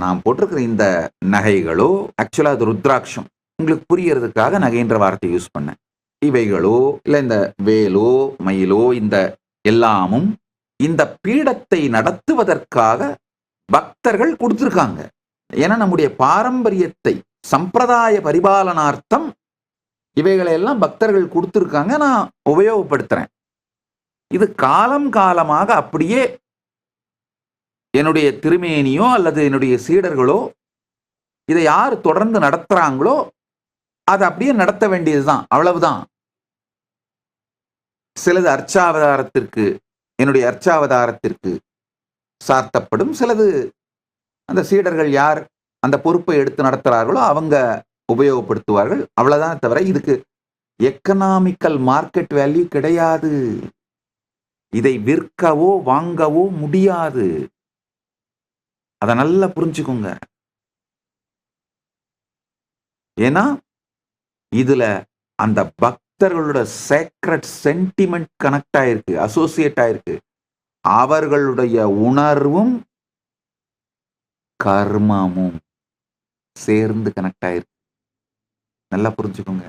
நான் போட்டிருக்கிற இந்த நகைகளோ, ஆக்சுவலா அது ருத்ராட்சம். உங்களுக்கு புரியறதுக்காக நகைன்ற வார்த்தையை யூஸ் பண்ணேன். இவைகளோ, இல்ல இந்த வேலோ, மயிலோ இந்த எல்லாமும் இந்த பீடத்தை நடத்துவதற்காக பக்தர்கள் குடுத்திருக்காங்க. ஏன்னா நம்முடைய பாரம்பரியத்தை சம்பிரதாய பரிபாலனார்த்தம் இவைகளை எல்லாம் பக்தர்கள் குடுத்திருக்காங்க. நான் உபயோகப்படுத்துறேன். இது காலம் காலமாக அப்படியே என்னுடைய திருமேனியோ அல்லது என்னுடைய சீடர்களோ இதை யார் தொடர்ந்து நடத்துறாங்களோ அதை அப்படியே நடத்த வேண்டியதுதான். அவ்வளவுதான். சிலது அர்ச்சாவதாரத்திற்கு என்னுடைய அர்ச்சாவதாரத்திற்கு சார்த்தப்படும். சிலது அந்த சீடர்கள் யார் அந்த பொறுப்பை எடுத்து நடத்துறார்களோ அவங்க உபயோகப்படுத்துவார்கள். அவ்வளவுதான் தவிர இதுக்கு எக்கனாமிக்கல் மார்க்கெட் வேல்யூ கிடையாது. இதை விற்கவோ வாங்கவோ முடியாது. அதை நல்லா புரிஞ்சுக்கோங்க. ஏன்னா இதுல அந்த பக்தர்களோட சேக்ரட் சென்டிமெண்ட் கனெக்ட் ஆயிருக்கு, அசோசியேட் ஆயிருக்கு. அவர்களுடைய உணர்வும் கர்மமும் சேர்ந்து கனெக்ட் ஆயிருக்கு. நல்லா புரிஞ்சுக்கோங்க.